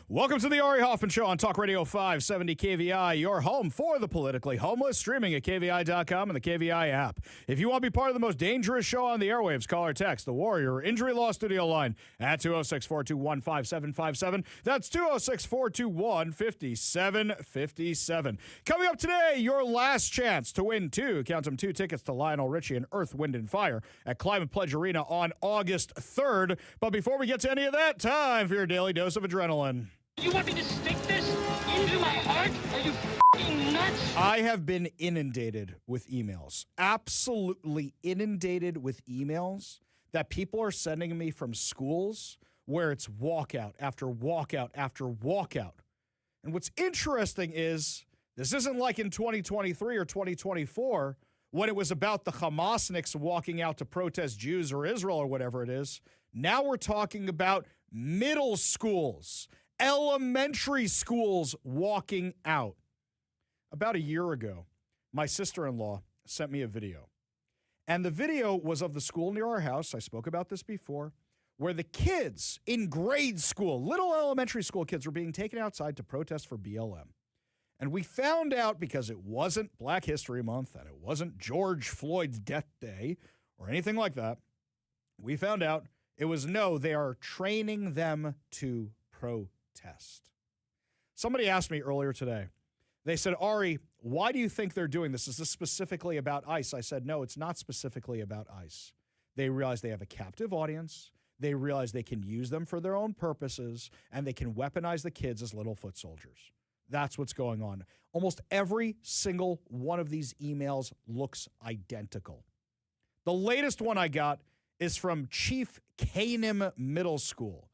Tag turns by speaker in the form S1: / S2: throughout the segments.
S1: Welcome to the Ari Hoffman Show on Talk Radio 570 KVI, your home for the politically homeless, streaming at KVI.com and the KVI app. If you want to be part of the most dangerous show on the airwaves, call or text the Warrior Injury Law Studio line at 206-421-5757. That's 206-421-5757. Coming up today, your last chance to win two tickets to Lionel Richie and Earth, Wind, and Fire at Climate Pledge Arena on August 3rd. But before we get to any of that, time for your daily dose of adrenaline.
S2: You want me to stick this into my heart? Are you f***ing nuts?
S1: I have been inundated with emails, absolutely inundated with emails that people are sending me from schools where it's walkout after walkout after walkout. And what's interesting is this isn't like in 2023 or 2024 when it was about the Hamasniks walking out to protest Jews or Israel or whatever it is. Now we're talking about middle schools, elementary schools walking out. About a year ago, my sister-in-law sent me a video. And the video was of the school near our house, I spoke about this before, where the kids in grade school, little elementary school kids, were being taken outside to protest for BLM. And we found out, because it wasn't Black History Month and it wasn't George Floyd's death day or anything like that, we found out it was they are training them to protest. Somebody asked me earlier today, they said, Ari, why do you think they're doing this? Is this specifically about ICE? I said, no, it's not specifically about ICE. They realize they have a captive audience. They realize they can use them for their own purposes, and they can weaponize the kids as little foot soldiers. That's what's going on. Almost every single one of these emails looks identical. The latest one I got is from Chief Canem Middle School.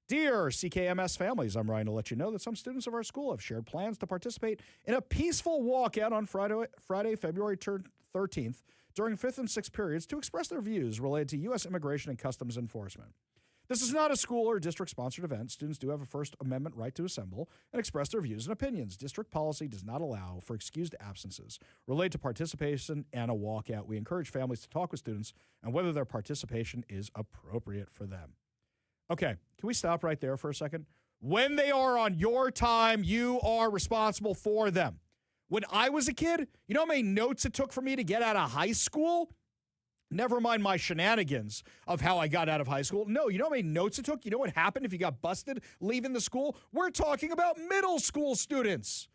S1: Dear CKMS families, I'm writing to let you know that some students of our school have shared plans to participate in a peaceful walkout on Friday, February 13th during 5th and 6th periods to express their views related to U.S. immigration and customs enforcement. This is not a school or district-sponsored event. Students do have a First Amendment right to assemble and express their views and opinions. District policy does not allow for excused absences related to participation and a walkout. We encourage families to talk with students on whether their participation is appropriate for them. Okay, can we stop right there for a second? When they are on your time, you are responsible for them. When I was a kid, you know how many notes it took for me to get out of high school? Never mind my shenanigans of how I got out of high school. No, you know how many notes it took? You know what happened if you got busted leaving the school? We're talking about middle school students.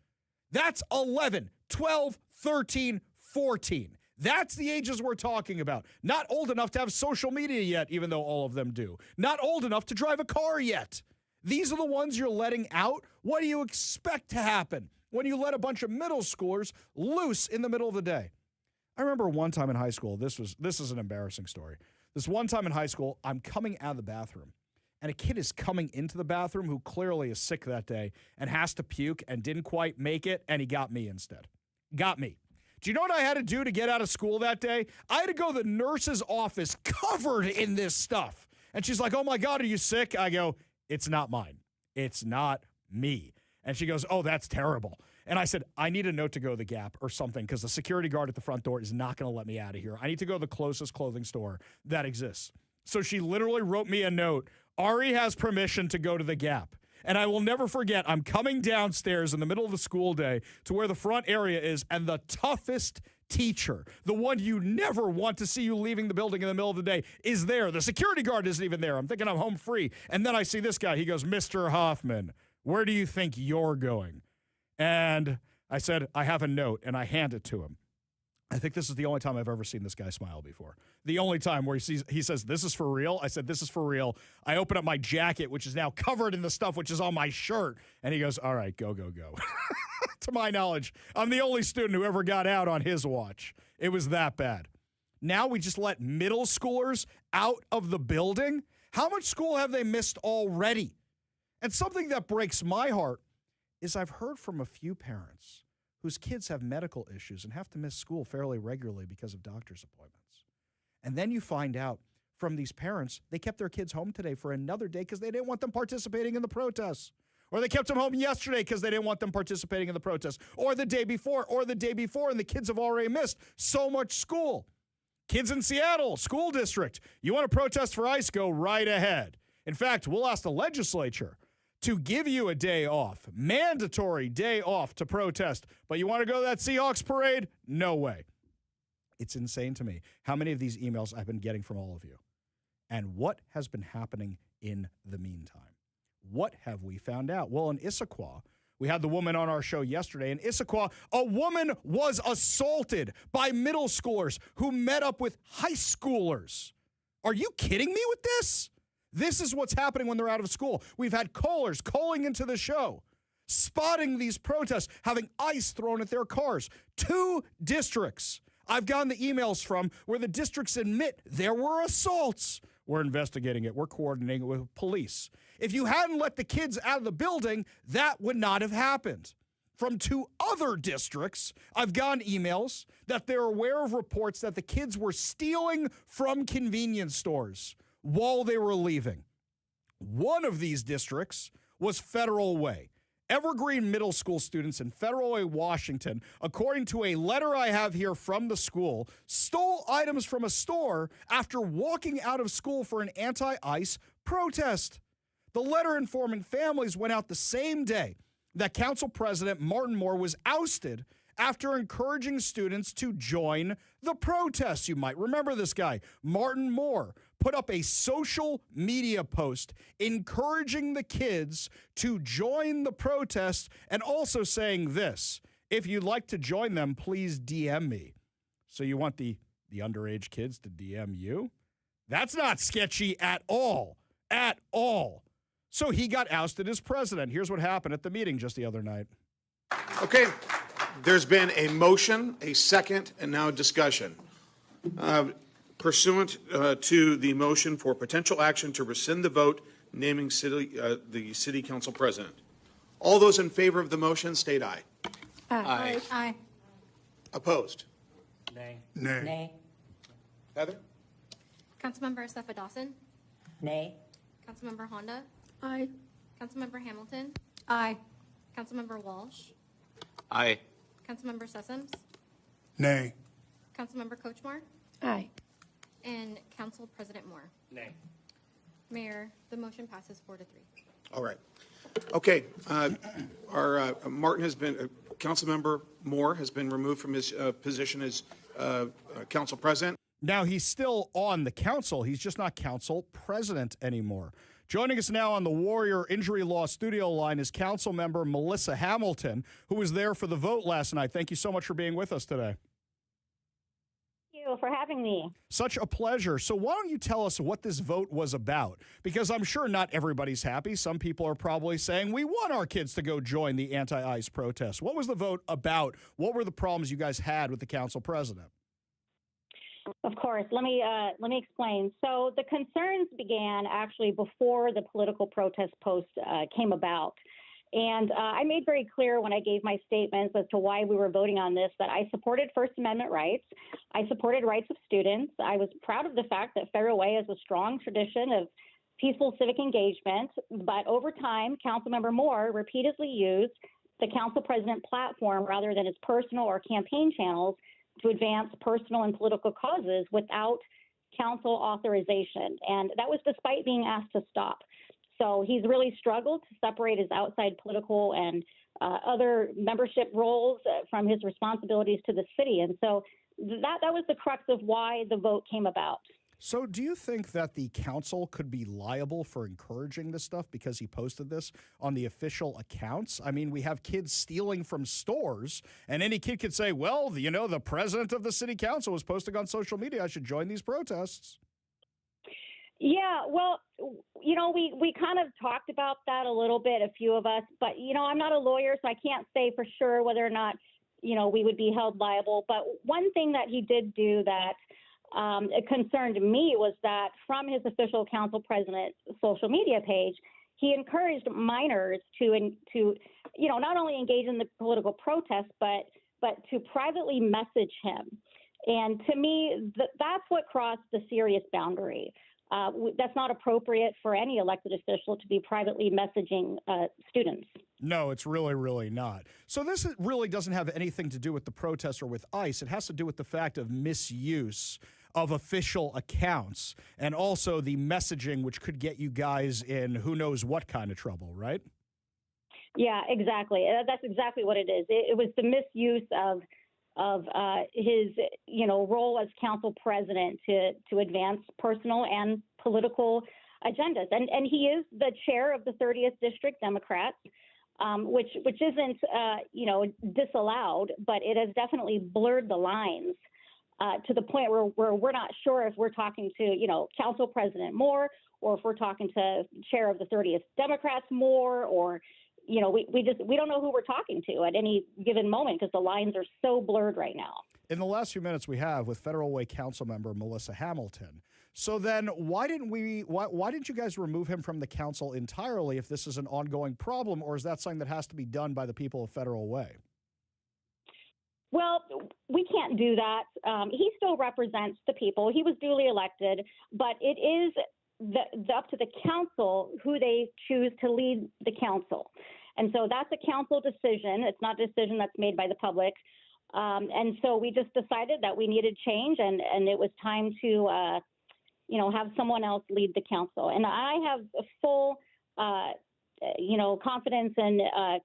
S1: That's 11, 12, 13, 14. That's the ages we're talking about. Not old enough to have social media yet, even though all of them do. Not old enough to drive a car yet. These are the ones you're letting out. What do you expect to happen when you let a bunch of middle schoolers loose in the middle of the day? I remember one time in high school, this is an embarrassing story. This one time in high school, I'm coming out of the bathroom, and a kid is coming into the bathroom who clearly is sick that day and has to puke and didn't quite make it, and he got me instead. Got me. Do you know what I had to do to get out of school that day? I had to go to the nurse's office covered in this stuff. And she's like, oh my God, are you sick? I go, it's not mine. It's not me. And she goes, oh, that's terrible. And I said, I need a note to go to the Gap or something because the security guard at the front door is not going to let me out of here. I need to go to the closest clothing store that exists. So she literally wrote me a note. Ari has permission to go to the Gap. And I will never forget, I'm coming downstairs in the middle of the school day to where the front area is, and the toughest teacher, the one you never want to see you leaving the building in the middle of the day, is there. The security guard isn't even there. I'm thinking I'm home free. And then I see this guy. He goes, Mr. Hoffman, where do you think you're going? And I said, I have a note, and I hand it to him. I think this is the only time I've ever seen this guy smile before. The only time where he says, this is for real? I said, this is for real. I open up my jacket, which is now covered in the stuff which is on my shirt. And he goes, all right, go, go, go. To my knowledge, I'm the only student who ever got out on his watch. It was that bad. Now we just let middle schoolers out of the building? How much school have they missed already? And something that breaks my heart is I've heard from a few parents whose kids have medical issues and have to miss school fairly regularly because of doctor's appointments. And then you find out from these parents, they kept their kids home today for another day because they didn't want them participating in the protests. Or they kept them home yesterday because they didn't want them participating in the protests. Or the day before, and the kids have already missed so much school. Kids in Seattle, school district, you want to protest for ICE, go right ahead. In fact, we'll ask the legislature to give you a day off, mandatory day off to protest, but you want to go to that Seahawks parade? No way. It's insane to me how many of these emails I've been getting from all of you. And what has been happening in the meantime? What have we found out? Well, in Issaquah, we had the woman on our show yesterday. In Issaquah, a woman was assaulted by middle schoolers who met up with high schoolers. Are you kidding me with this? This is what's happening when they're out of school. We've had callers calling into the show, spotting these protests, having ice thrown at their cars. 2 districts I've gotten the emails from where the districts admit there were assaults. We're investigating it. We're coordinating it with police. If you hadn't let the kids out of the building, that would not have happened. From 2 other districts, I've gotten emails that they're aware of reports that the kids were stealing from convenience stores while they were leaving. One of these districts was Federal Way. Evergreen Middle School students in Federal Way, Washington, according to a letter I have here from the school, stole items from a store after walking out of school for an anti-ICE protest. The letter informing families went out the same day that Council President Martin Moore was ousted after encouraging students to join the protests. You might remember this guy. Martin Moore put up a social media post encouraging the kids to join the protest and also saying this: if you'd like to join them, please DM me. So you want the underage kids to DM you? That's not sketchy at all. At all. So he got ousted as president. Here's what happened at the meeting just the other night.
S3: Okay. There's been a motion, a second, and now a discussion. Pursuant to the motion for potential action to rescind the vote naming the city council president. All those in favor of the motion state aye.
S4: Aye.
S5: Aye.
S3: Opposed?
S4: Nay.
S6: Nay.
S3: Heather?
S5: Councilmember Stefa Dawson.
S6: Nay.
S5: Councilmember Honda.
S4: Aye.
S5: Councilmember Hamilton.
S4: Aye.
S5: Councilmember Walsh.
S7: Aye.
S5: Councilmember Sessoms.
S8: Nay.
S5: Councilmember Coachmore.
S4: Aye.
S5: And Council President Moore.
S7: Nay.
S5: Mayor, the motion passes 4-3.
S3: All right. Okay. Our Martin has been, Councilmember Moore has been removed from his position as council president.
S1: Now, he's still on the council. He's just not council president anymore. Joining us now on the Warrior Injury Law studio line is council member Melissa Hamilton, who was there for the vote last night. Thank you so much for being with us today.
S9: Thank you for having me.
S1: Such a pleasure. So why don't you tell us what this vote was about? Because I'm sure not everybody's happy. Some people are probably saying, we want our kids to go join the anti-ICE protest. What was the vote about? What were the problems you guys had with the council president?
S9: Of course. Let me explain. So the concerns began actually before the political protest post came about. And I made very clear when I gave my statements as to why we were voting on this that I supported First Amendment rights. I supported rights of students. I was proud of the fact that Federal Way has a strong tradition of peaceful civic engagement. But over time, Councilmember Moore repeatedly used the council president platform rather than his personal or campaign channels to advance personal and political causes without council authorization. And that was despite being asked to stop. So he's really struggled to separate his outside political and other membership roles from his responsibilities to the city. And so that was the crux of why the vote came about.
S1: So do you think that the council could be liable for encouraging this stuff because he posted this on the official accounts? I mean, we have kids stealing from stores, and any kid could say, well, you know, the president of the city council was posting on social media, I should join these protests.
S9: Yeah, well, you know, we kind of talked about that a little bit, a few of us, but, you know, I'm not a lawyer, so I can't say for sure whether or not, you know, we would be held liable. But one thing that he did do that it concerned me was that from his official council president social media page, he encouraged minors to you know, not only engage in the political protest, but to privately message him. And to me, that's what crossed the serious boundary. That's not appropriate for any elected official to be privately messaging students.
S1: No, it's really, really not. So this really doesn't have anything to do with the protest or with ICE. It has to do with the fact of misuse of official accounts and also the messaging, which could get you guys in who knows what kind of trouble, right?
S9: Yeah, exactly. That's exactly what it is. It was the misuse of his, role as council president to advance personal and political agendas. And he is the chair of the 30th District Democrats, which isn't, disallowed, but it has definitely blurred the lines to the point where we're not sure if we're talking to, Council President Moore, or if we're talking to chair of the 30th Democrats Moore, or we don't know who we're talking to at any given moment because the lines are so blurred right now.
S1: In the last few minutes we have with Federal Way Council member Melissa Hamilton. So then why didn't you guys remove him from the council entirely if this is an ongoing problem, or is that something that has to be done by the people of Federal Way?
S9: Well, we can't do that. He still represents the people. He was duly elected, but it is up to the council who they choose to lead the council. And so that's a council decision. It's not a decision that's made by the public. And so we just decided that we needed change, and it was time to, have someone else lead the council. And I have a full, confidence in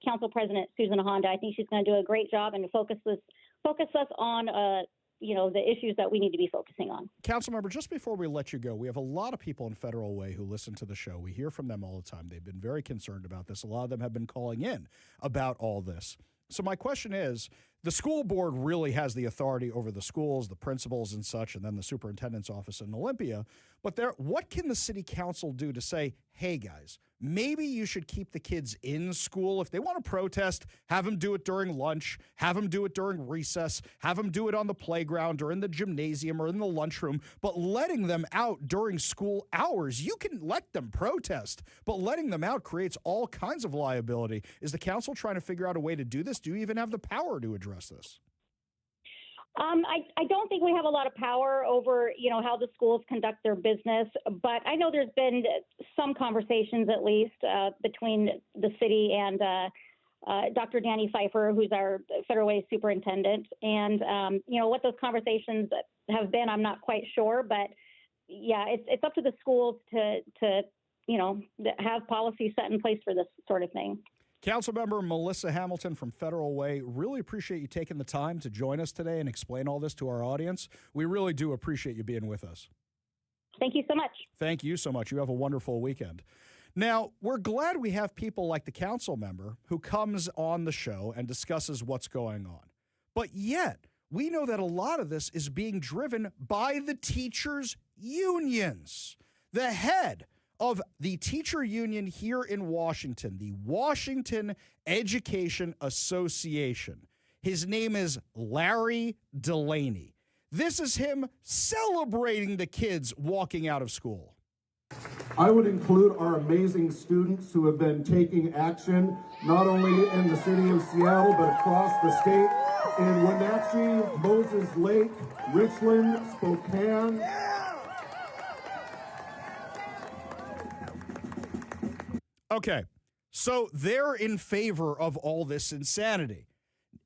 S9: Council President Susan Honda. I think she's going to do a great job and focus us on the issues that we need to be focusing on.
S1: Councilmember, just before we let you go, we have a lot of people in Federal Way who listen to the show. We hear from them all the time. They've been very concerned about this. A lot of them have been calling in about all this. So my question is, the school board really has the authority over the schools, the principals and such, and then the superintendent's office in Olympia. But what can the city council do to say, hey, guys, maybe you should keep the kids in school? If they want to protest, have them do it during lunch, have them do it during recess, have them do it on the playground or in the gymnasium or in the lunchroom, but letting them out during school hours, you can let them protest, but letting them out creates all kinds of liability. Is the council trying to figure out a way to do this? Do you even have the power to address this?
S9: I don't think we have a lot of power over, how the schools conduct their business, but I know there's been some conversations, at least, between the city and Dr. Danny Pfeiffer, who's our Federal Way superintendent. And, what those conversations have been, I'm not quite sure, but yeah, it's up to the schools to have policies set in place for this sort of thing.
S1: Councilmember Melissa Hamilton from Federal Way, really appreciate you taking the time to join us today and explain all this to our audience. We really do appreciate you being with us.
S9: Thank you so much.
S1: Thank you so much. You have a wonderful weekend. Now, we're glad we have people like the council member who comes on the show and discusses what's going on. But yet, we know that a lot of this is being driven by the teachers' unions. The head of the teacher union here in Washington, the Washington Education Association. His name is Larry Delaney. This is him celebrating the kids walking out of school.
S6: I would include our amazing students who have been taking action, not only in the city of Seattle, but across the state, in Wenatchee, Moses Lake, Richland, Spokane.
S1: Okay, so they're in favor of all this insanity.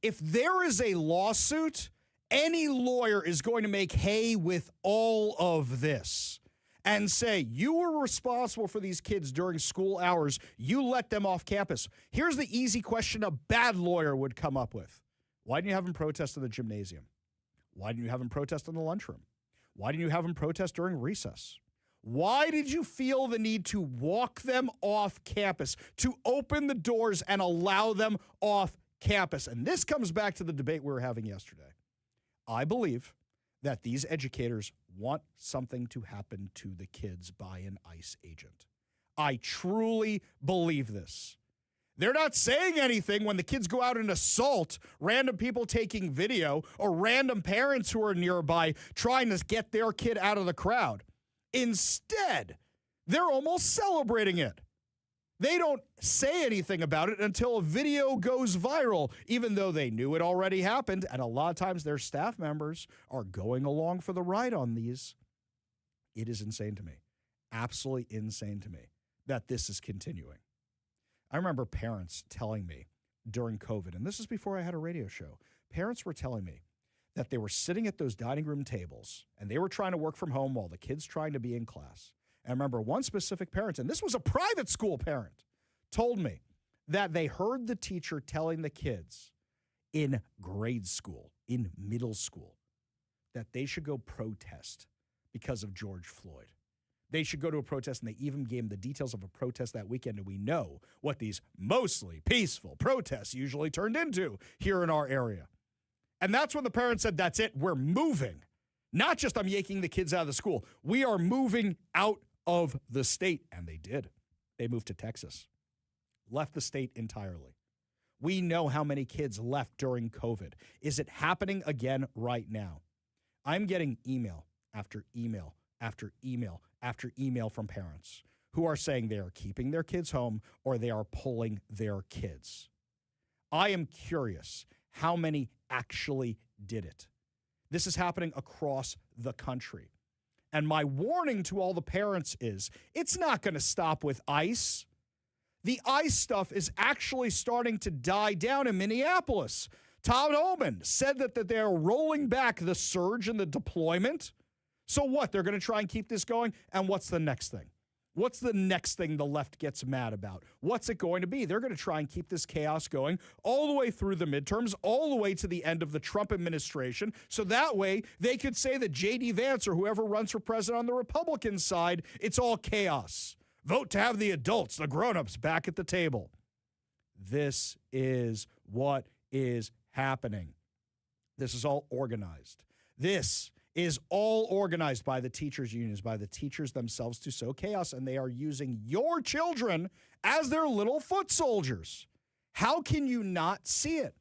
S1: If there is a lawsuit, any lawyer is going to make hay with all of this and say, you were responsible for these kids during school hours. You let them off campus. Here's the easy question a bad lawyer would come up with. Why didn't you have them protest in the gymnasium? Why didn't you have them protest in the lunchroom? Why didn't you have them protest during recess? Why did you feel the need to walk them off campus, to open the doors and allow them off campus? And this comes back to the debate we were having yesterday. I believe that these educators want something to happen to the kids by an ICE agent. I truly believe this. They're not saying anything when the kids go out and assault random people taking video or random parents who are nearby trying to get their kid out of the crowd. Instead, they're almost celebrating it. They don't say anything about it until a video goes viral, even though they knew it already happened. And a lot of times their staff members are going along for the ride on these. It is insane to me, absolutely insane to me that this is continuing. I remember parents telling me during COVID, and this is before I had a radio show, parents were telling me that they were sitting at those dining room tables and they were trying to work from home while the kids trying to be in class. And I remember one specific parent, and this was a private school parent, told me that they heard the teacher telling the kids in grade school, in middle school, that they should go protest because of George Floyd. They should go to a protest, and they even gave them the details of a protest that weekend, and we know what these mostly peaceful protests usually turned into here in our area. And that's when the parents said, that's it, we're moving. Not just I'm yanking the kids out of the school. We are moving out of the state. And they did. They moved to Texas, left the state entirely. We know how many kids left during COVID. Is it happening again right now? I'm getting email after email after email after email from parents who are saying they are keeping their kids home or they are pulling their kids. I am curious how many actually did it. This is happening across the country. And my warning to all the parents is it's not going to stop with ICE. The ICE stuff is actually starting to die down in Minneapolis. Todd Ullman said that they're rolling back the surge in the deployment. So what? They're going to try and keep this going? And what's the next thing? What's the next thing the left gets mad about? What's it going to be? They're going to try and keep this chaos going all the way through the midterms, all the way to the end of the Trump administration. So that way they could say that J.D. Vance or whoever runs for president on the Republican side, it's all chaos. Vote to have the adults, the grown-ups back at the table. This is what is happening. This is all organized. This is all organized by the teachers' unions, by the teachers themselves to sow chaos, and they are using your children as their little foot soldiers. How can you not see it?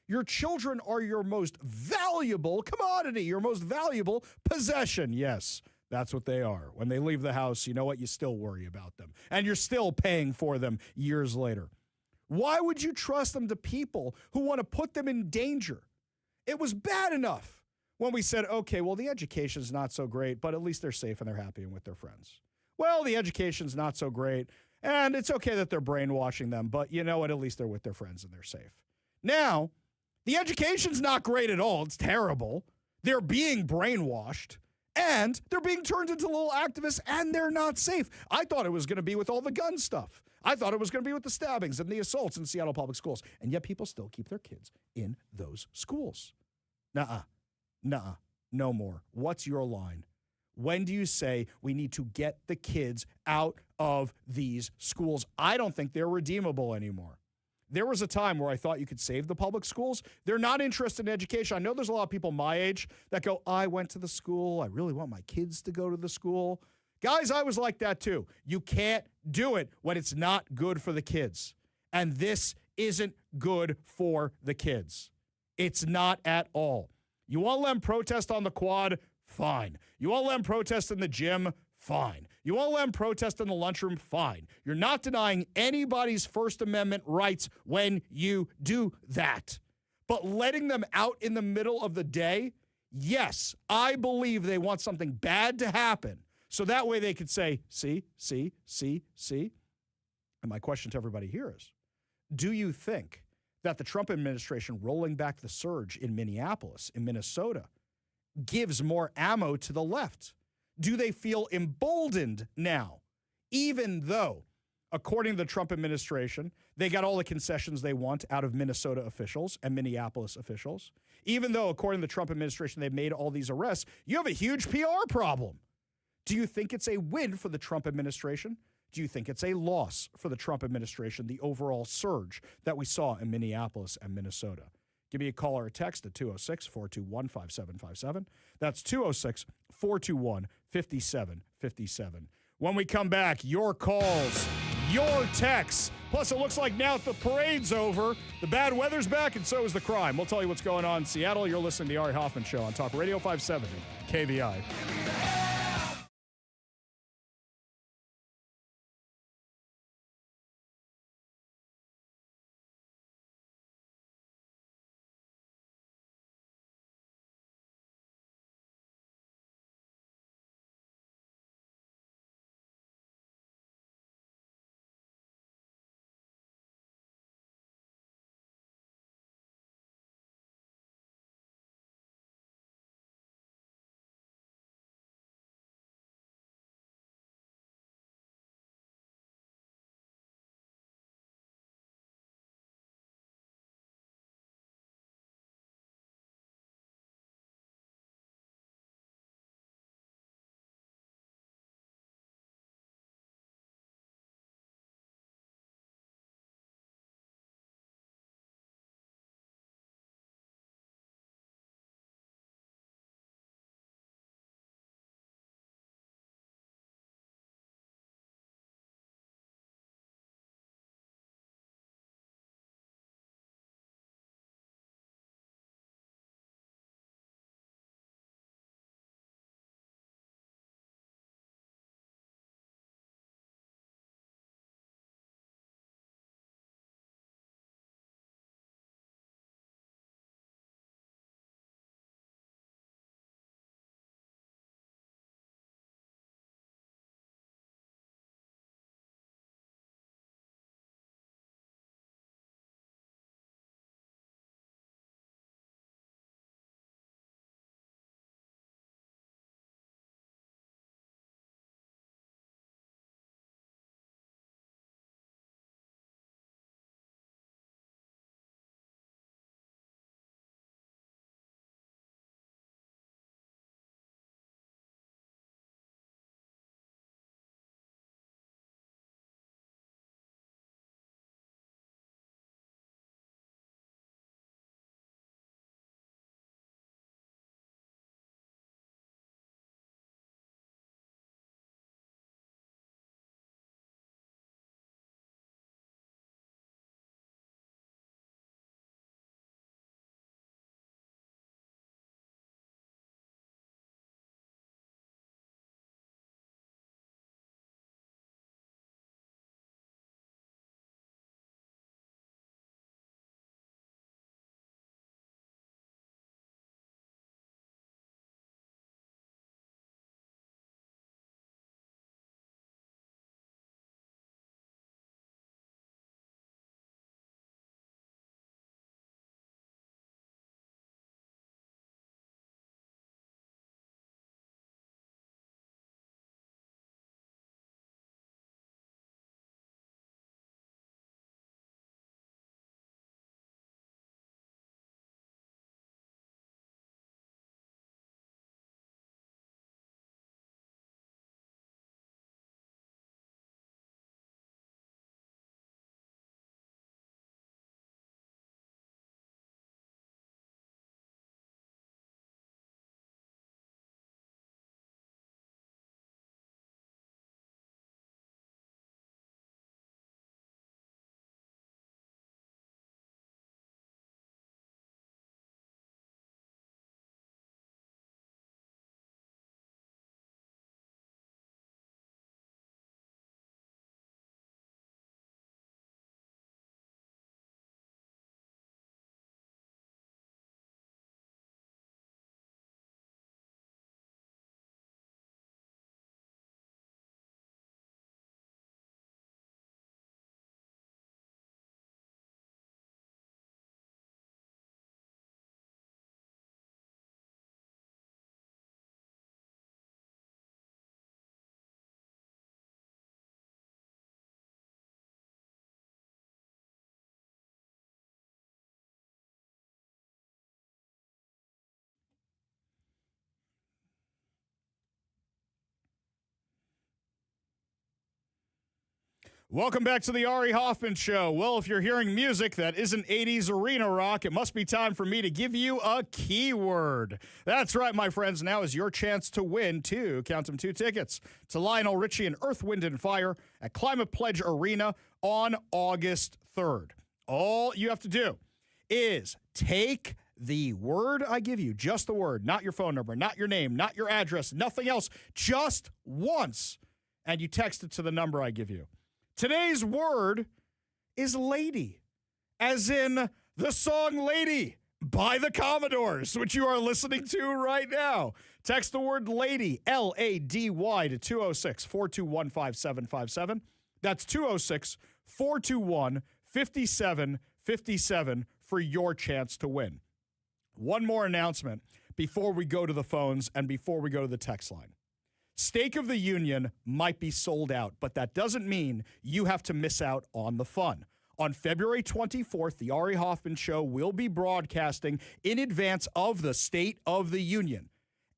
S1: Your children are your most valuable commodity, your most valuable possession. Yes, that's what they are. When they leave the house, you know what? You still worry about them, and you're still paying for them years later. Why would you trust them to people who want to put them in danger? It was bad enough when we said, okay, well, the education's not so great, but at least they're safe and they're happy and with their friends. Well, the education's not so great, and it's okay that they're brainwashing them, but you know what? At least they're with their friends and they're safe. Now, the education's not great at all. It's terrible. They're being brainwashed, and they're being turned into little activists, and they're not safe. I thought it was going to be with all the gun stuff. I thought it was going to be with the stabbings and the assaults in Seattle public schools, and yet people still keep their kids in those schools. Nuh-uh. No more. What's your line? When do you say we need to get the kids out of these schools? I don't think they're redeemable anymore. There was a time where I thought you could save the public schools. They're not interested in education. I know there's a lot of people my age that go, I went to the school. I really want my kids to go to the school. Guys, I was like that too. You can't do it when it's not good for the kids. And this isn't good for the kids. It's not at all. You want to let them protest on the quad? Fine. You want to let them protest in the gym? Fine. You want to let them protest in the lunchroom? Fine. You're not denying anybody's First Amendment rights when you do that. But letting them out in the middle of the day? Yes, I believe they want something bad to happen. So that way they could say, see. And my question to everybody here is, do you think that the Trump administration rolling back the surge in Minneapolis, in Minnesota, gives more ammo to the left? Do they feel emboldened now, even though, according to the Trump administration, they got all the concessions they want out of Minnesota officials and Minneapolis officials? Even though, according to the Trump administration, they've made all these arrests, you have a huge PR problem. Do you think it's a win for the Trump administration? Do you think it's a loss for the Trump administration, the overall surge that we saw in Minneapolis and Minnesota? Give me a call or a text at 206-421-5757. That's 206-421-5757. When we come back, your calls, your texts. Plus, it looks like now that the parade's over, the bad weather's back, and so is the crime. We'll tell you what's going on in Seattle. You're listening to the Ari Hoffman Show on Talk Radio 570 KVI. Welcome back to the Ari Hoffman Show. Well, if you're hearing music that isn't 80s arena rock, it must be time for me to give you a keyword. That's right, my friends. Now is your chance to win two tickets to Lionel Richie and Earth, Wind, and Fire at Climate Pledge Arena on August 3rd. All you have to do is take the word I give you, just the word, not your phone number, not your name, not your address, nothing else, just once, and you text it to the number I give you. Today's word is lady, as in the song Lady by the Commodores, which you are listening to right now. Text the word lady, L-A-D-Y, to 206-421-5757. That's 206-421-5757 for your chance to win. One more announcement before we go to the phones and before we go to the text line. Stake of the Union might be sold out, but that doesn't mean you have to miss out on the fun. On February 24th, the Ari Hoffman Show will be broadcasting in advance of the State of the Union.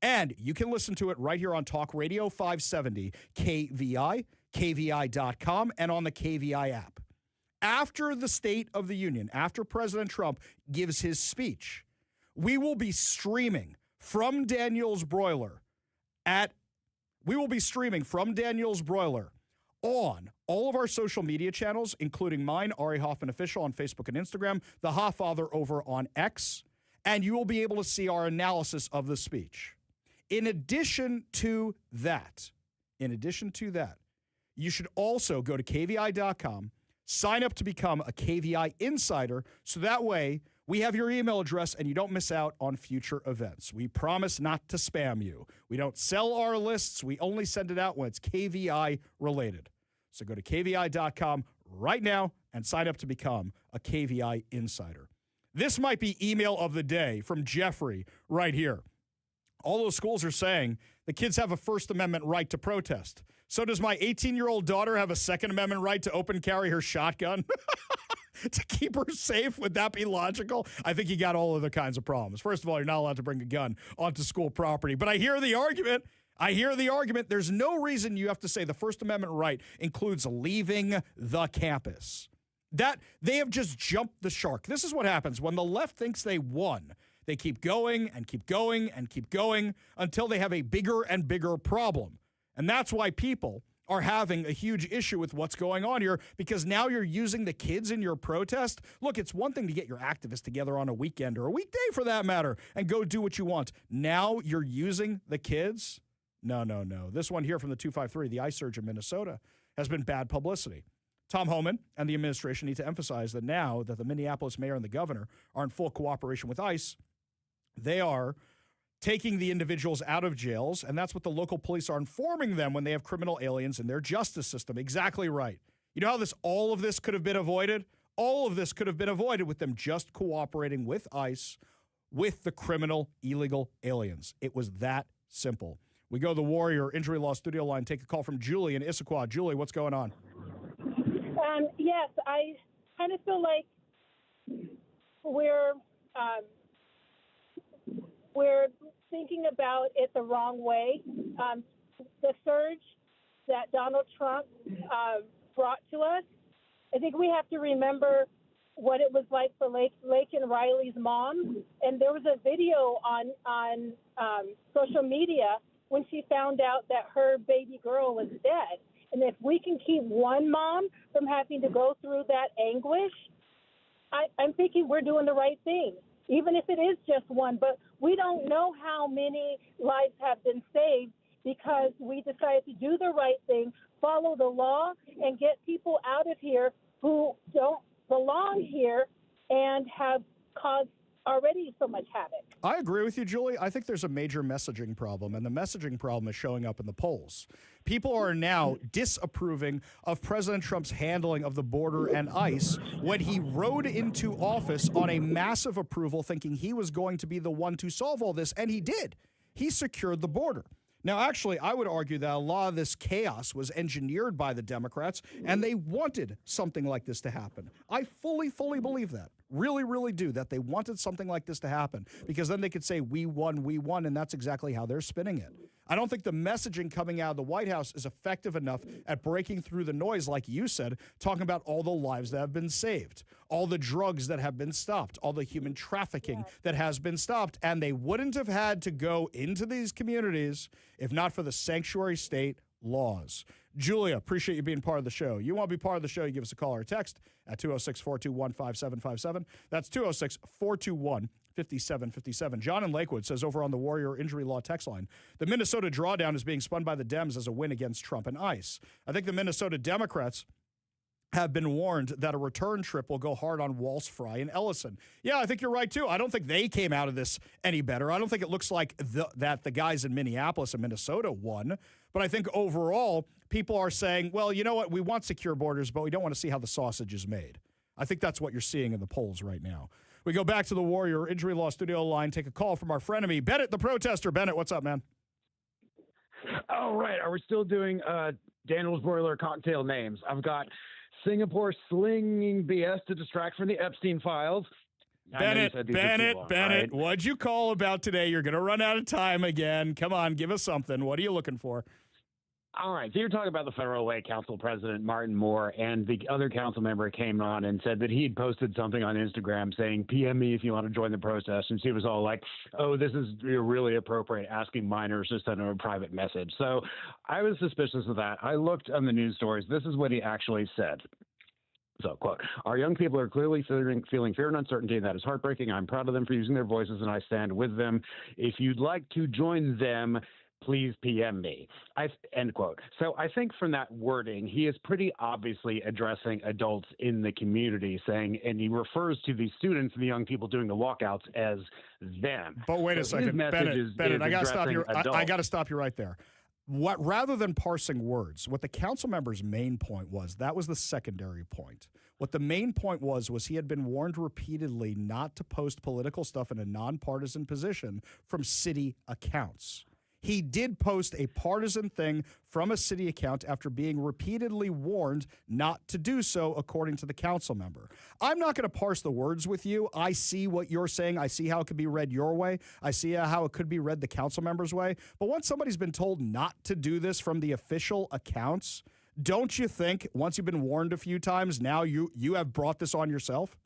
S1: And you can listen to it right here on Talk Radio 570, KVI, KVI.com, and on the KVI app. After the State of the Union, after President Trump gives his speech, we will be streaming from Daniel's Broiler on all of our social media channels, including mine, Ari Hoffman Official on Facebook and Instagram, The Hofffather over on X, and you will be able to see our analysis of the speech. In addition to that, you should also go to KVI.com, sign up to become a KVI insider, so that way we have your email address and you don't miss out on future events. We promise not to spam you. We don't sell our lists. We only send it out when it's KVI related. So go to KVI.com right now and sign up to become a KVI insider. This might be email of the day from Jeffrey right here. All those schools are saying the kids have a First Amendment right to protest. So does my 18-year-old daughter have a Second Amendment right to open carry her shotgun? To keep her safe? Would that be logical? I think you got all other kinds of problems. First of all, you're not allowed to bring a gun onto school property. But I hear the argument. There's no reason you have to say the First Amendment right includes leaving the campus. That they have just jumped the shark. This is what happens when the left thinks they won. They keep going and keep going and keep going until they have a bigger and bigger problem. And that's why people are having a huge issue with what's going on here, because now you're using the kids in your protest. Look, it's one thing to get your activists together on a weekend or a weekday for that matter and go do what you want. Now you're using the kids? No. This one here from the 253, the ice surge in Minnesota, has been bad publicity. Tom Homan and the administration need to emphasize that now that the Minneapolis mayor and the governor are in full cooperation with ICE, they are taking the individuals out of jails, and that's what the local police are informing them when they have criminal aliens in their justice system. Exactly right. You know how all of this could have been avoided? All of this could have been avoided with them just cooperating with ICE, with the criminal illegal aliens. It was that simple. We go to the Warrior Injury Law Studio line, take a call from Julie in Issaquah. Julie, what's going on?
S7: Yes, I kind of feel like we're thinking about it the wrong way. The surge that Donald Trump brought to us, I think we have to remember what it was like for Laken Riley's mom. And there was a video on social media when she found out that her baby girl was dead. And if we can keep one mom from having to go through that anguish, I'm thinking we're doing the right thing, even if it is just one. But we don't know how many lives have been saved because we decided to do the right thing, follow the law, and get people out of here who don't belong here and have caused already so much havoc.
S1: I agree with you, Julie. I think there's a major messaging problem, and the messaging problem is showing up in the polls. People are now disapproving of President Trump's handling of the border and ICE when he rode into office on a massive approval, thinking he was going to be the one to solve all this, and he did. He secured the border. Now, actually, I would argue that a lot of this chaos was engineered by the Democrats, and they wanted something like this to happen. I fully believe that. Really, really do, that they wanted something like this to happen, because then they could say, we won, and that's exactly how they're spinning it. I don't think the messaging coming out of the White House is effective enough at breaking through the noise, like you said, talking about all the lives that have been saved, all the drugs that have been stopped, all the human trafficking that has been stopped. And they wouldn't have had to go into these communities if not for the sanctuary state laws. Julia, appreciate you being part of the show. You want to be part of the show, you give us a call or a text at 206-421-5757. That's 206-421-5757. John in Lakewood says over on the Warrior Injury Law text line, the Minnesota drawdown is being spun by the Dems as a win against Trump and ICE. I think the Minnesota Democrats have been warned that a return trip will go hard on Walsh, Fry, and Ellison. Yeah, I think you're right, too. I don't think they came out of this any better. I don't think it looks like that the guys in Minneapolis and Minnesota won. But I think overall, people are saying, well, you know what? We want secure borders, but we don't want to see how the sausage is made. I think that's what you're seeing in the polls right now. We go back to the Warrior Injury Law studio line, take a call from our frenemy, Bennett the protester. Bennett, what's up, man?
S8: All right. Are we still doing Daniel's Broiler cocktail names? I've got Singapore slinging BS to distract from the Epstein files.
S1: Bennett, right? What'd you call about today? You're going to run out of time again. Come on, give us something. What are you looking for?
S8: All right. So you're talking about the Federal Way Council President Martin Moore, and the other council member came on and said that he'd posted something on Instagram saying, PM me if you want to join the protest. And she was all like, oh, this is really appropriate, asking minors to send him a private message. So I was suspicious of that. I looked on the news stories. This is what he actually said. So, quote, our young people are clearly feeling fear and uncertainty, and that is heartbreaking. I'm proud of them for using their voices, and I stand with them. If you'd like to join them, please PM me, end quote. So I think from that wording, he is pretty obviously addressing adults in the community, saying, and he refers to the students and the young people doing the walkouts as them.
S1: But wait a second, Bennett, I got to stop you. I got to stop you right there. Rather than parsing words, what the council member's main point was, that was the secondary point. What the main point was he had been warned repeatedly not to post political stuff in a nonpartisan position from city accounts. He did post a partisan thing from a city account after being repeatedly warned not to do so, according to the council member. I'm not going to parse the words with you. I see what you're saying. I see how it could be read your way. I see how it could be read the council member's way. But once somebody's been told not to do this from the official accounts, don't you think once you've been warned a few times, now you have brought this on yourself?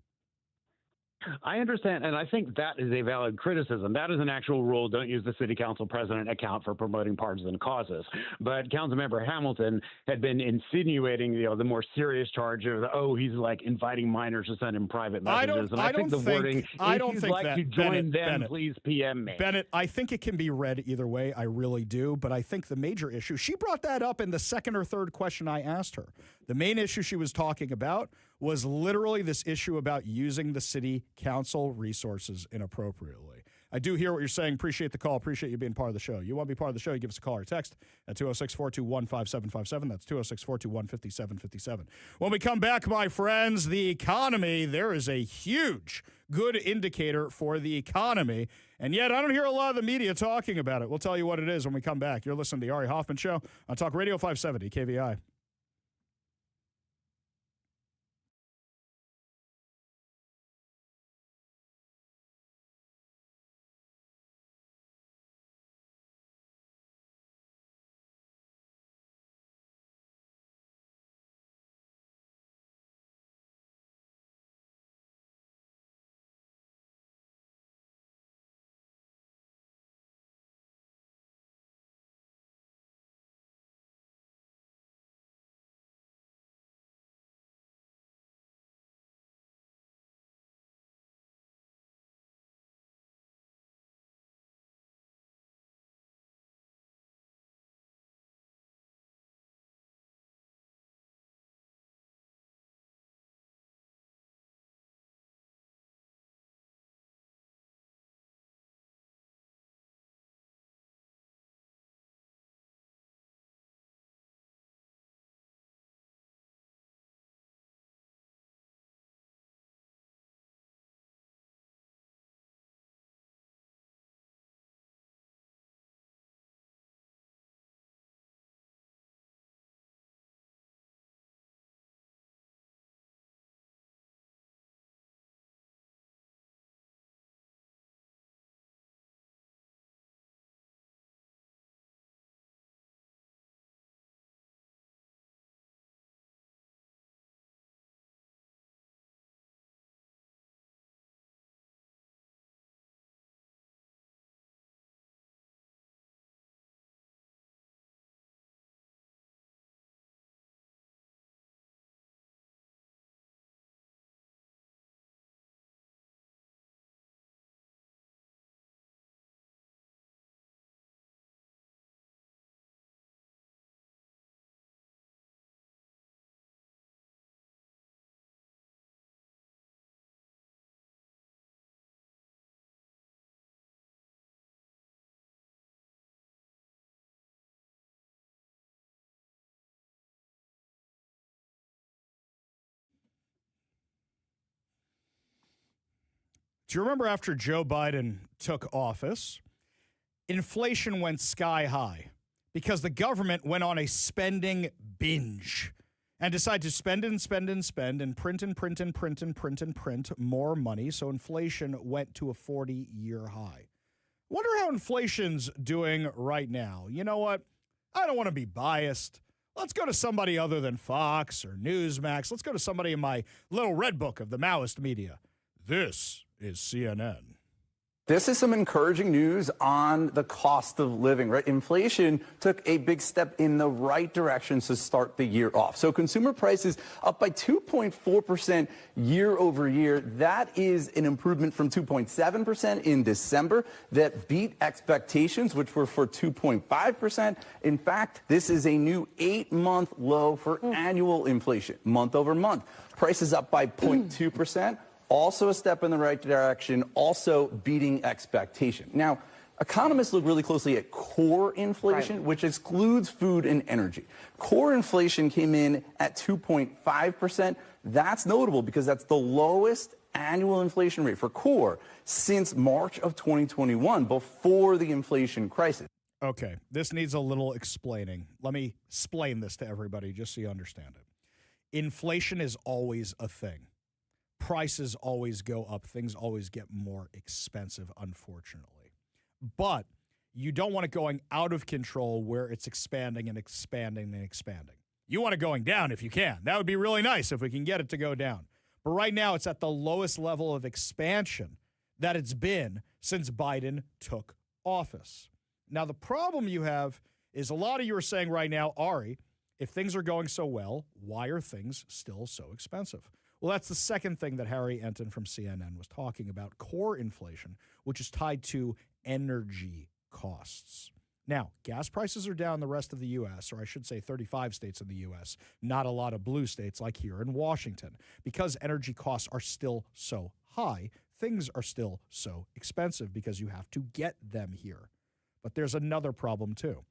S8: I understand, and I think that is a valid criticism. That is an actual rule. Don't use the city council president account for promoting partisan causes. But Councilmember Hamilton had been insinuating, the more serious charge of, he's like inviting minors to send him private messages. I think the wording, if you'd like to join them, please PM me.
S1: Bennett, I think it can be read either way. I really do. But I think the major issue, she brought that up in the second or third question I asked her. The main issue she was talking about was literally this issue about using the city council resources inappropriately. I do hear what you're saying. Appreciate the call. Appreciate you being part of the show. You want to be part of the show, you give us a call or text at 206-421-5757. That's 206-421-5757. When we come back, my friends, the economy, there is a huge good indicator for the economy, and yet I don't hear a lot of the media talking about it. We'll tell you what it is when we come back. You're listening to the Ari Hoffman Show on Talk Radio 570 KVI. Do you remember after Joe Biden took office, inflation went sky high because the government went on a spending binge and decided to spend and spend and spend and print and print and print and print and print more money. So inflation went to a 40-year high. Wonder how inflation's doing right now. You know what? I don't want to be biased. Let's go to somebody other than Fox or Newsmax. Let's go to somebody in my little red book of the Maoist media. This is CNN.
S10: This is some encouraging news on the cost of living, right? Inflation took a big step in the right direction to start the year off. So consumer prices up by 2.4% year over year. That is an improvement from 2.7% in December that beat expectations, which were for 2.5%. In fact, this is a new 8-month low for annual inflation, month over month. Prices up by 0.2%. Also a step in the right direction, also beating expectation. Now, economists look really closely at core inflation, which excludes food and energy. Core inflation came in at 2.5%. That's notable because that's the lowest annual inflation rate for core since March of 2021, before the inflation crisis.
S1: Okay, this needs a little explaining. Let me explain this to everybody just so you understand it. Inflation is always a thing. Prices always go up. Things always get more expensive, unfortunately. But you don't want it going out of control where it's expanding and expanding and expanding. You want it going down if you can. That would be really nice if we can get it to go down. But right now, it's at the lowest level of expansion that it's been since Biden took office. Now, the problem you have is a lot of you are saying right now, Ari, if things are going so well, why are things still so expensive? Well, that's the second thing that Harry Enton from CNN was talking about, core inflation, which is tied to energy costs. Now, gas prices are down in the rest of the U.S., or I should say 35 states in the U.S., not a lot of blue states like here in Washington. Because energy costs are still so high, things are still so expensive because you have to get them here. But there's another problem, too.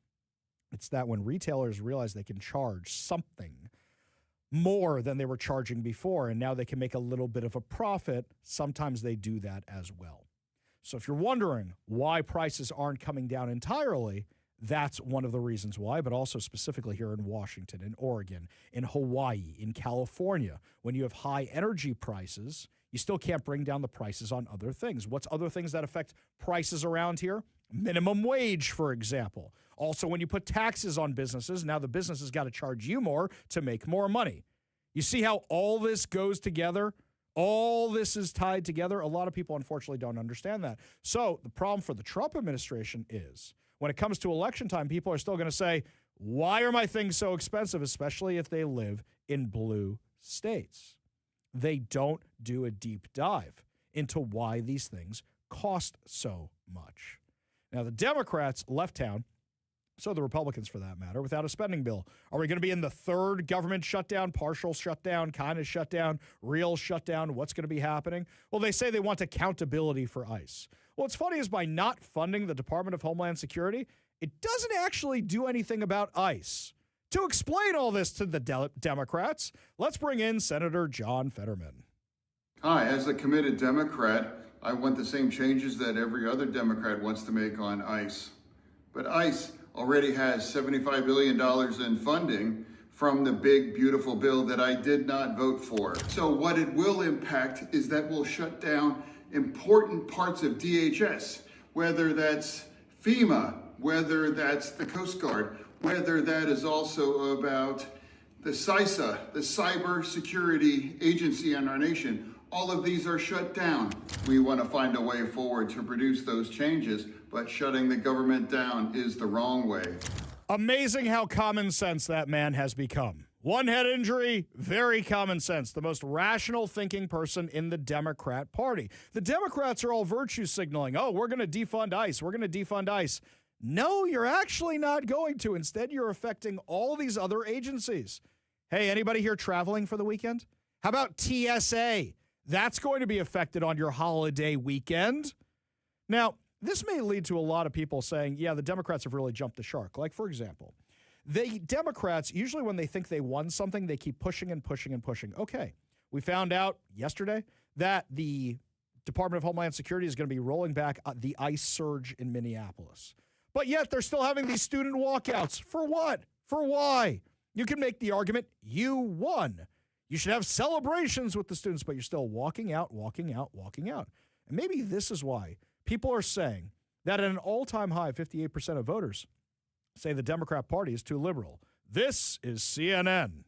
S1: It's that when retailers realize they can charge something more than they were charging before, and now they can make a little bit of a profit, sometimes they do that as well. So if you're wondering why prices aren't coming down entirely, that's one of the reasons why, but also specifically here in Washington, in Oregon, in Hawaii, in California, when you have high energy prices, you still can't bring down the prices on other things. What's other things that affect prices around here? Minimum wage, for example. Also, when you put taxes on businesses, now the business has got to charge you more to make more money. You see how all this goes together? All this is tied together. A lot of people, unfortunately, don't understand that. So the problem for the Trump administration is when it comes to election time, people are still going to say, why are my things so expensive, especially if they live in blue states? They don't do a deep dive into why these things cost so much. Now, the Democrats left town, so the Republicans for that matter, without a spending bill. Are we going to be in the third government shutdown, partial shutdown, kind of shutdown, real shutdown? What's going to be happening? Well, they say they want accountability for ICE. Well, what's funny is by not funding the Department of Homeland Security, it doesn't actually do anything about ICE. To explain all this to the Democrats, let's bring in Senator John Fetterman.
S11: Hi, as a committed Democrat, I want the same changes that every other Democrat wants to make on ICE. But ICE already has $75 billion in funding from the big, beautiful bill that I did not vote for. So what it will impact is that we'll shut down important parts of DHS, whether that's FEMA, whether that's the Coast Guard, whether that is also about the CISA, the Cyber Security Agency in our nation. All of these are shut down. We want to find a way forward to produce those changes, but shutting the government down is the wrong way.
S1: Amazing how common sense that man has become. One head injury, very common sense. The most rational thinking person in the Democrat Party. The Democrats are all virtue signaling. Oh, we're going to defund ICE. We're going to defund ICE. No, you're actually not going to. Instead, you're affecting all these other agencies. Hey, anybody here traveling for the weekend? How about TSA? That's going to be affected on your holiday weekend. Now, this may lead to a lot of people saying, yeah, the Democrats have really jumped the shark. Like, for example, the Democrats, usually when they think they won something, they keep pushing and pushing and pushing. Okay, we found out yesterday that the Department of Homeland Security is going to be rolling back the ICE surge in Minneapolis. But yet they're still having these student walkouts. For what? For why? You can make the argument you won. You should have celebrations with the students, but you're still walking out. And maybe this is why people are saying that at an all-time high, 58% of voters say the Democrat Party is too liberal. This is CNN.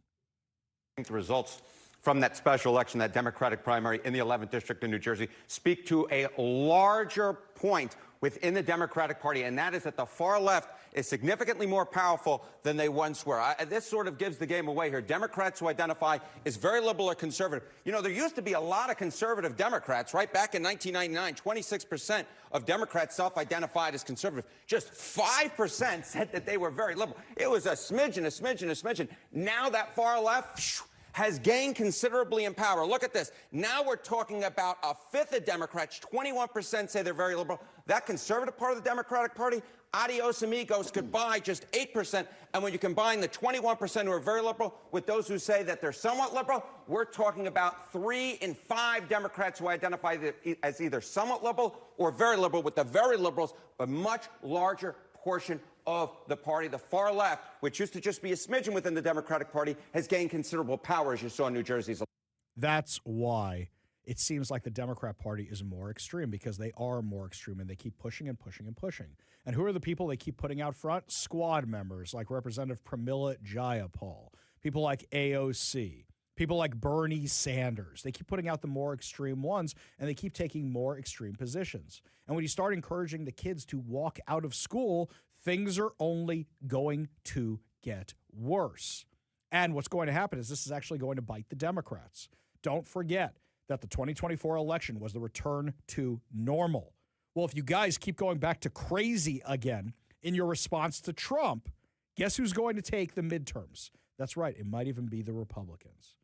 S12: The results from that special election, that Democratic primary in the 11th district in New Jersey, speak to a larger point within the Democratic Party, and that is that the far left is significantly more powerful than they once were. This sort of gives the game away here. Democrats who identify as very liberal or conservative. You know, there used to be a lot of conservative Democrats, right? Back in 1999, 26% of Democrats self-identified as conservative. Just 5% said that they were very liberal. It was a smidgen. Now that far left has gained considerably in power. Look at this. Now we're talking about a fifth of Democrats. 21% say they're very liberal. That conservative part of the Democratic Party, adios amigos, goodbye, just 8%. And when you combine the 21% who are very liberal with those who say that they're somewhat liberal, we're talking about 3 in 5 Democrats who identify as either somewhat liberal or very liberal, with the very liberals a much larger portion of the party. The far left, which used to just be a smidgen within the Democratic Party, has gained considerable power, as you saw in New Jersey's.
S1: That's why it seems like the Democrat Party is more extreme, because they are more extreme and they keep pushing and pushing and pushing. And who are the people they keep putting out front? Squad members like Representative Pramila Jayapal, people like AOC, people like Bernie Sanders. They keep putting out the more extreme ones, and they keep taking more extreme positions. And when you start encouraging the kids to walk out of school, things are only going to get worse. And what's going to happen is this is actually going to bite the Democrats. Don't forget that the 2024 election was the return to normal. Well, if you guys keep going back to crazy again in your response to Trump, guess who's going to take the midterms? That's right. It might even be the Republicans.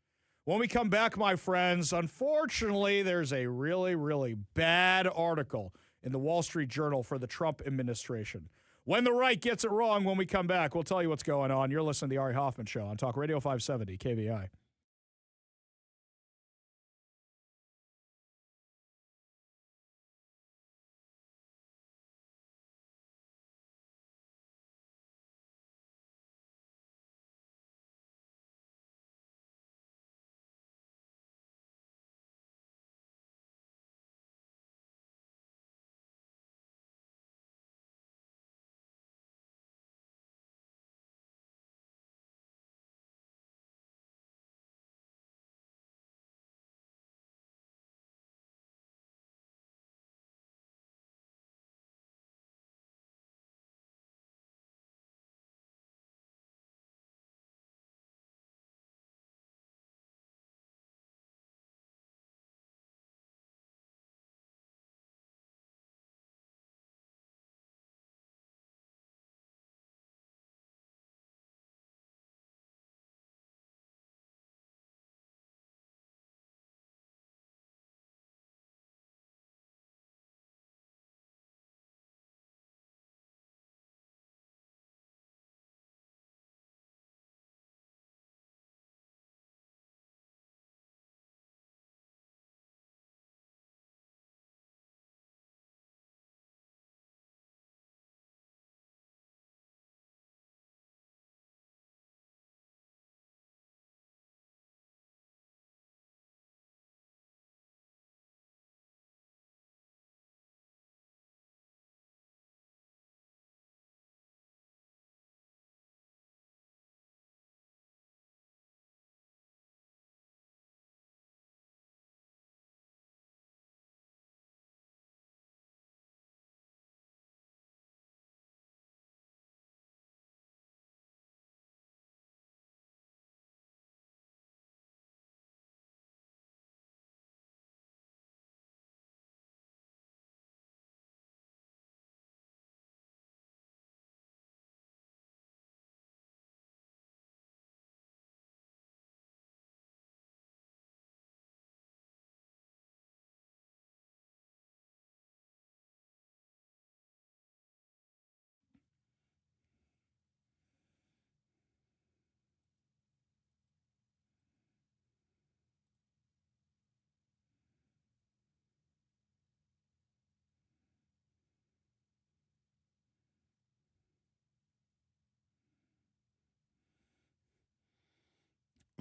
S1: When we come back, my friends, unfortunately, there's a really, really bad article in the Wall Street Journal for the Trump administration. When the right gets it wrong, when we come back, we'll tell you what's going on. You're listening to the Ari Hoffman Show on Talk Radio 570 KVI.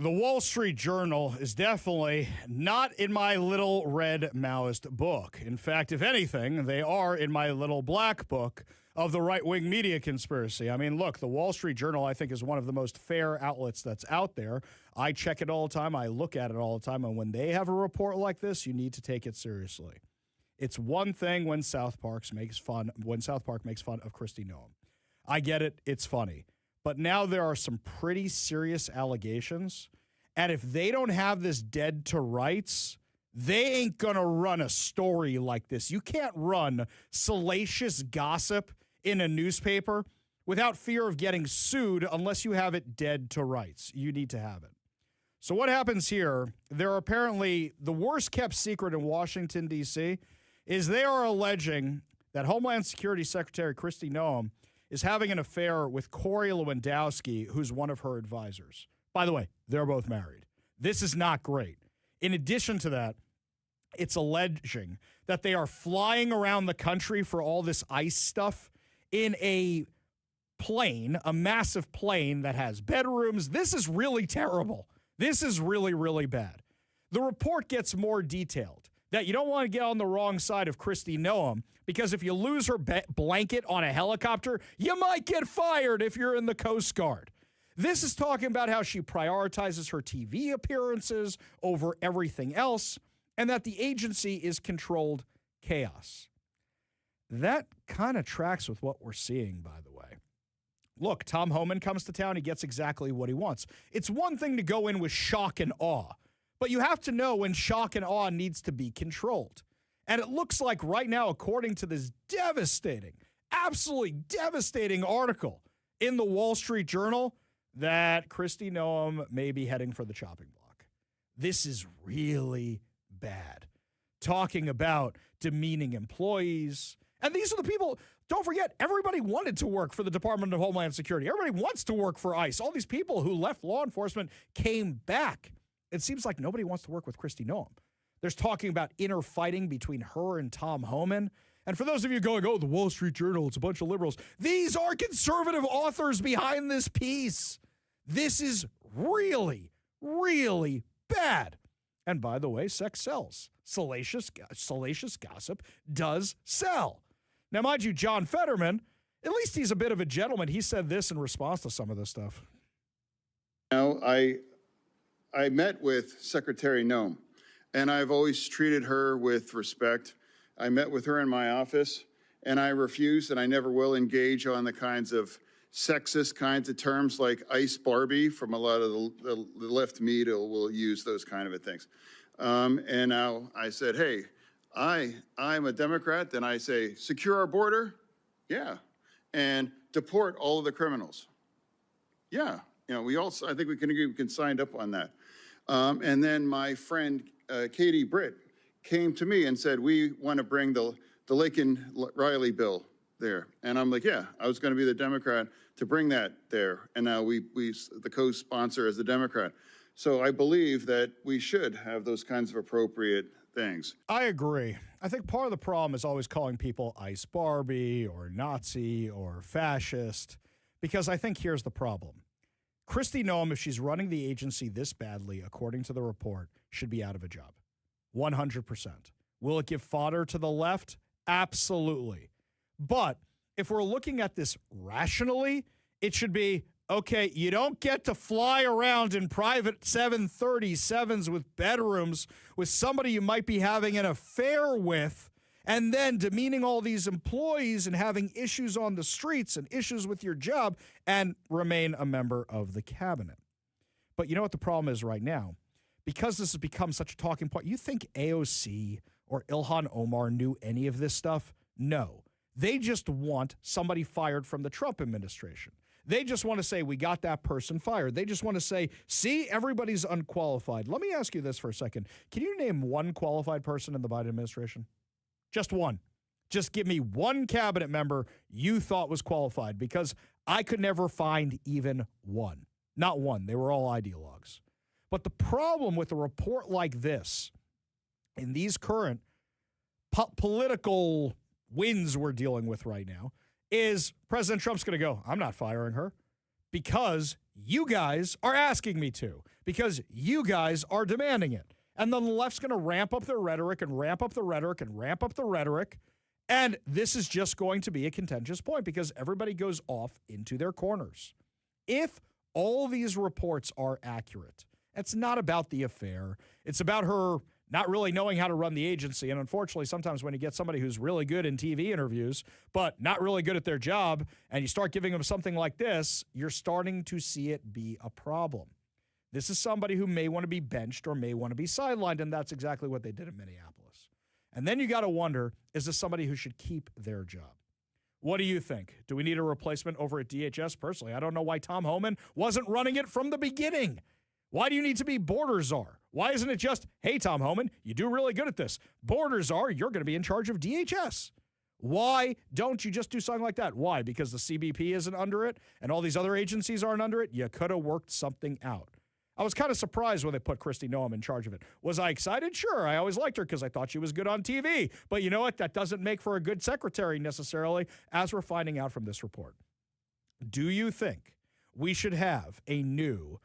S1: The Wall Street Journal is definitely not in my little red Maoist book. In fact, if anything, they are in my little black book of the right-wing media conspiracy. I mean, look, the Wall Street Journal, I think, is one of the most fair outlets that's out there. I check it all the time. I look at it all the time. And when they have a report like this, you need to take it seriously. It's one thing when South Park makes fun of Kristi Noem. I get it. It's funny. But now there are some pretty serious allegations. And if they don't have this dead to rights, they ain't going to run a story like this. You can't run salacious gossip in a newspaper without fear of getting sued unless you have it dead to rights. You need to have it. So what happens here, there are apparently the worst kept secret in Washington, D.C., is they are alleging that Homeland Security Secretary Kristi Noem is having an affair with Corey Lewandowski, who's one of her advisors. By the way, they're both married. This is not great. In addition to that, it's alleging that they are flying around the country for all this ICE stuff in a plane, a massive plane that has bedrooms. This is really terrible. This is really, really bad. The report gets more detailed, that you don't want to get on the wrong side of Kristi Noem, because if you lose her blanket on a helicopter, you might get fired if you're in the Coast Guard. This is talking about how she prioritizes her TV appearances over everything else, and that the agency is controlled chaos. That kind of tracks with what we're seeing, by the way. Look, Tom Homan comes to town, he gets exactly what he wants. It's one thing to go in with shock and awe, but you have to know when shock and awe needs to be controlled. And it looks like right now, according to this devastating, absolutely devastating article in the Wall Street Journal, that Kristi Noem may be heading for the chopping block. This is really bad. Talking about demeaning employees. And these are the people, don't forget, everybody wanted to work for the Department of Homeland Security. Everybody wants to work for ICE. All these people who left law enforcement came back. It seems like nobody wants to work with Kristi Noem. There's talking about inner fighting between her and Tom Homan. And for those of you going, oh, the Wall Street Journal, it's a bunch of liberals. These are conservative authors behind this piece. This is really, really bad. And by the way, sex sells. Salacious gossip does sell. Now, mind you, John Fetterman, at least he's a bit of a gentleman. He said this in response to some of this stuff.
S11: Now, I met with Secretary Noem, and I've always treated her with respect. I met with her in my office, and I refused, and I never will engage on the kinds of sexist kinds of terms like ICE Barbie from a lot of the left media will use those kind of things. And now I said, hey, I'm a Democrat, then I say, secure our border? Yeah. And deport all of the criminals? Yeah. You know, I think we can sign up on that. And then my friend, Katie Britt, came to me and said, we want to bring the Lincoln-Riley bill there. And I'm like, yeah, I was going to be the Democrat to bring that there. And now we the co-sponsor as the Democrat. So I believe that we should have those kinds of appropriate things.
S1: I agree. I think part of the problem is always calling people ICE Barbie or Nazi or fascist, because I think here's the problem. Kristi Noem, if she's running the agency this badly, according to the report, should be out of a job. 100%. Will it give fodder to the left? Absolutely. But if we're looking at this rationally, it should be, okay, you don't get to fly around in private 737s with bedrooms with somebody you might be having an affair with, and then demeaning all these employees and having issues on the streets and issues with your job and remain a member of the cabinet. But you know what the problem is right now? Because this has become such a talking point, you think AOC or Ilhan Omar knew any of this stuff? No. They just want somebody fired from the Trump administration. They just want to say, we got that person fired. They just want to say, see, everybody's unqualified. Let me ask you this for a second. Can you name one qualified person in the Biden administration? Just one. Just give me one cabinet member you thought was qualified, because I could never find even one. Not one. They were all ideologues. But the problem with a report like this, in these current political winds we're dealing with right now, is President Trump's going to go, I'm not firing her, because you guys are asking me to, because you guys are demanding it. And then the left's going to ramp up their rhetoric and ramp up the rhetoric and ramp up the rhetoric. And this is just going to be a contentious point because everybody goes off into their corners. If all these reports are accurate, it's not about the affair. It's about her not really knowing how to run the agency. And unfortunately, sometimes when you get somebody who's really good in TV interviews, but not really good at their job, and you start giving them something like this, you're starting to see it be a problem. This is somebody who may want to be benched or may want to be sidelined, and that's exactly what they did in Minneapolis. And then you got to wonder, is this somebody who should keep their job? What do you think? Do we need a replacement over at DHS? Personally, I don't know why Tom Homan wasn't running it from the beginning. Why do you need to be border czar? Why isn't it just, hey, Tom Homan, you do really good at this. Border czar, you're going to be in charge of DHS. Why don't you just do something like that? Why? Because the CBP isn't under it and all these other agencies aren't under it? You could have worked something out. I was kind of surprised when they put Kristi Noem in charge of it. Was I excited? Sure. I always liked her because I thought she was good on TV. But you know what? That doesn't make for a good secretary necessarily, as we're finding out from this report. Do you think we should have a new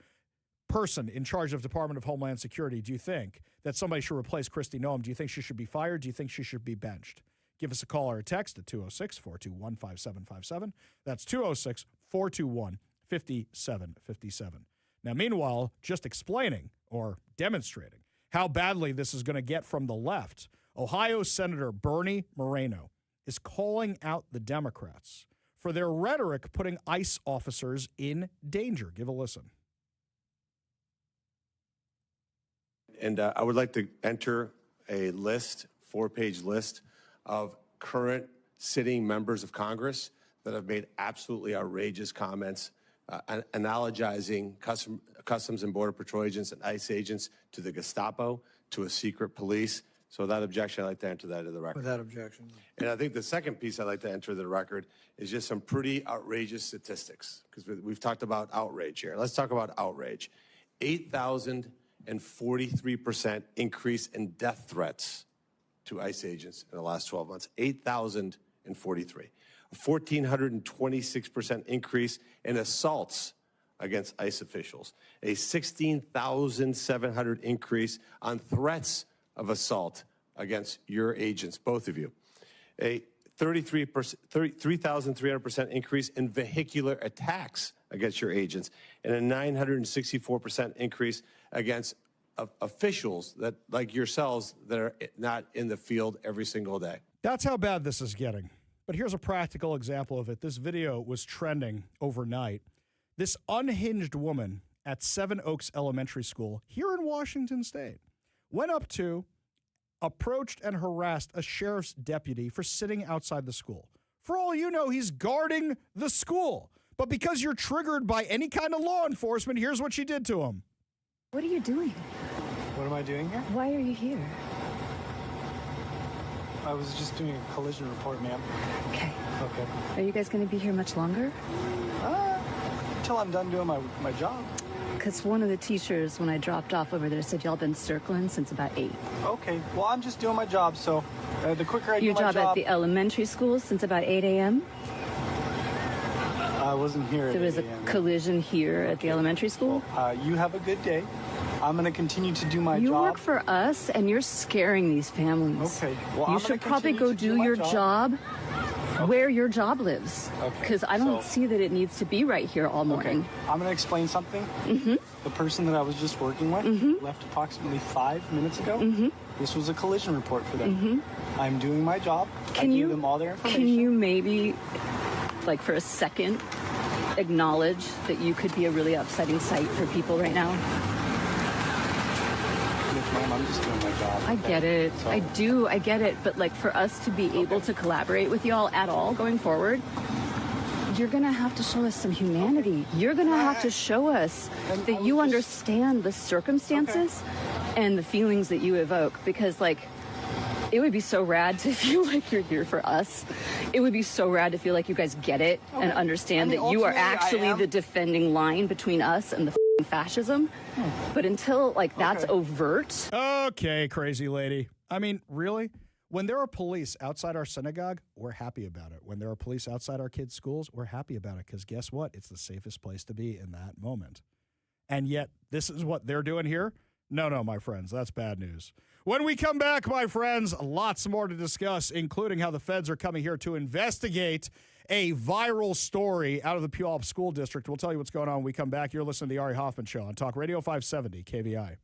S1: person in charge of Department of Homeland Security? Do you think that somebody should replace Kristi Noem? Do you think she should be fired? Do you think she should be benched? Give us a call or a text at 206-421-5757. That's 206-421-5757. Now, meanwhile, just explaining or demonstrating how badly this is going to get from the left, Ohio Senator Bernie Moreno is calling out the Democrats for their rhetoric putting ICE officers in danger. Give a listen.
S13: And I would like to enter a list, 4-page list, of current sitting members of Congress that have made absolutely outrageous comments, analogizing Customs and Border Patrol agents and ICE agents to the Gestapo, to a secret police. So without objection, I'd like to enter that into the record.
S14: Without objection.
S13: And I think the second piece I'd like to enter the record is just some pretty outrageous statistics, because we've talked about outrage here. Let's talk about outrage. 8,043% increase in death threats to ICE agents in the last 12 months. 8,043. A 1,426% increase in assaults against ICE officials. A 16,700 increase on threats of assault against your agents, both of you. A 3,300% increase in vehicular attacks against your agents, and a 964% increase against officials that, like yourselves, that are not in the field every single day.
S1: That's how bad this is getting. But here's a practical example of it. This video was trending overnight. This unhinged woman at Seven Oaks Elementary School here in Washington State went up to, approached, and harassed a sheriff's deputy for sitting outside the school. For all you know, he's guarding the school. But because you're triggered by any kind of law enforcement, here's what she did to him.
S15: What are you doing?
S14: What am I doing here?
S15: Why are you here?
S14: I was just doing a collision report, ma'am.
S15: Okay.
S14: Okay.
S15: Are you guys going to be here much longer?
S14: Until I'm done doing my job.
S15: Because one of the teachers, when I dropped off over there, said y'all been circling since about 8.
S14: Okay. Well, I'm just doing my job, so the quicker I do
S15: Your
S14: my job...
S15: job at the elementary school since about 8 a.m.?
S14: I wasn't here at
S15: There was a
S14: 8 a.m.
S15: collision here at the elementary school?
S14: You have a good day. I'm going to continue to do my job.
S15: You work for us, and you're scaring these families.
S14: Okay. Well,
S15: you should probably go do your job where your job lives. Because I don't see that it needs to be right here all morning.
S14: Okay. I'm going to explain something. The person that I was just working with left approximately 5 minutes ago. This was a collision report for them. I'm doing my job. I gave them all their information.
S15: Can you maybe, like for a second, acknowledge that you could be a really upsetting sight for people right now?
S14: Ma'am, I'm just doing my job.
S15: I get it.
S14: So,
S15: I get it. But like for us to be able to collaborate with y'all at all going forward, you're going to have to show us some humanity. You're going to have to show us that you understand the circumstances and the feelings that you evoke. Because like, it would be so rad to feel like you're here for us. It would be so rad to feel like you guys get it and understand that you are actually the defending line between us and the fascism. But until like that's overt.
S1: Okay, crazy lady. I mean, really? When there are police outside our synagogue, we're happy about it. When there are police outside our kids' schools, we're happy about it because guess what? It's the safest place to be in that moment. And yet, this is what they're doing here? No, my friends, that's bad news. When we come back, my friends, lots more to discuss, including how the feds are coming here to investigate a viral story out of the Puyallup School District. We'll tell you what's going on when we come back. You're listening to the Ari Hoffman Show on Talk Radio 570 KVI.